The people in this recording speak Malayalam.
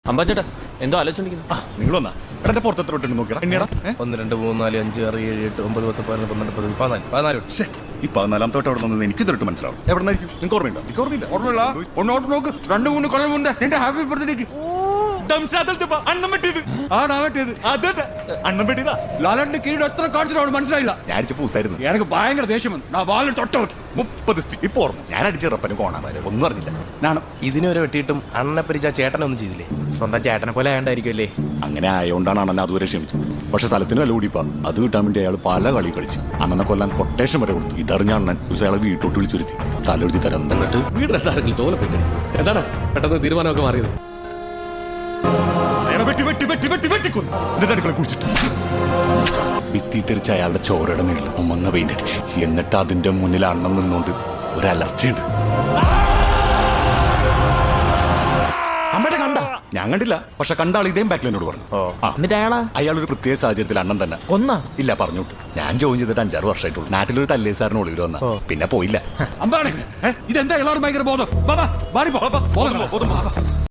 അമ്പാച്ചേട്ടാ എന്തോ ആലോചിച്ചോണ്ടിരിക്കുന്നു. നിങ്ങൾ വന്നാ എടാ പുറത്തെത്ര വിട്ടു നോക്കിയാ എണ്ണീടാ 1 2 3 4 5 6 7 8 9 10 11 12 13 14 ഈ 14 തൊട്ട് അവിടെ നിന്ന് എനിക്ക് ഇതിട്ട് മനസ്സിലാവും എവിടെ നിന്നായിരിക്കും നിങ്ങൾക്ക് ഓർമ്മയുണ്ടോ? എനിക്ക് ഓർമ്മയില്ല. ഓർമ്മയില്ല ഒന്നോട്ട് നോക്ക് 2-3 കൊല്ലം മുന്നേ നിന്റെ ഹാപ്പി ബർത്ത്ഡേക്ക് അണ്ണം വെട്ടിയത് ആടാ പറ്റിയത് അതേട്ടാ അണ്ണം വെട്ടിയതാ. ലാലന്റെ കീഴിൽ എത്ര കാണിച്ചിട്ട് മനസ്സിലായില്ല. ഞാൻ അടിച്ച പൂസായിരുന്നു. എനിക്ക് ഭയങ്കര ദേഷ്യം വന്നു. ഞാൻ വാലിൽ തൊട്ടോട്ട് 30 സ്റ്റിക്ക് ഇപ്പൊ ഓർമ്മ. ഞാൻ അടിച്ച റപ്പന് കോണാൻ ഒന്നും അറിഞ്ഞില്ല. നാണം ഇതിനുവരെ വെട്ടിയിട്ടും അണ്ണനെ പരിച ചേട്ടനൊന്നും ചെയ്തില്ലേ? സ്വന്തം ചേട്ടനെ പോലെ ആയണ്ടായിരിക്കുമല്ലേ. അങ്ങനെ ആയതുകൊണ്ടാണ് അണ്ണനെ അതുവരെ ക്ഷമിച്ചത്. പക്ഷെ സ്ഥലത്തിന് വില കൂടിപ്പാ. അത് കിട്ടാൻ വേണ്ടി അയാൾ പല കളി കളിച്ചു. അണ്ണനെ കൊല്ലാൻ കൊട്ടേഷൻ വരെ കൊടുത്തു. ഇതറിഞ്ഞ അണ്ണൻ ദിവസം അയാളെ വീട്ടോട്ട് വിളിച്ചുരുത്തി തലെഴുതി തരാൻ. എന്നിട്ട് വീടിനെത്താരെങ്കിലും തോലപ്പിക്കണേ. എന്താണ് പെട്ടെന്ന് തീരുമാനമൊക്കെ മാറിയത്? ഭിത്തി തെറിച്ച് അയാളുടെ ചോരയുടെ മേളിൽ ഉമ്മന്ന പെയിന്റ് അടിച്ച്. എന്നിട്ട് അതിന്റെ മുന്നിൽ അണ്ണം നിന്നുകൊണ്ട് ഒരു അലർച്ചയുണ്ട്. ഞാൻ കണ്ടില്ല. പക്ഷെ കണ്ട ആൾ ഇതേം ബാക്കിൽ പറഞ്ഞു. എന്നിട്ട് അയാൾ ഒരു പ്രത്യേക സാഹചര്യത്തിൽ അണ്ണൻ തന്നെ ഇല്ല പറഞ്ഞോട്ട്. ഞാൻ ജോയിൻ ചെയ്തിട്ട് 5-6 വർഷമായിട്ടുള്ളൂ. നാട്ടിലൊരു തല്ലേസാറിന് ഒളിവിൽ വന്ന പിന്നെ പോയില്ല. അമ്പാണ് ഇതെന്താ എല്ലാവരും ഭയങ്കര ബോധം.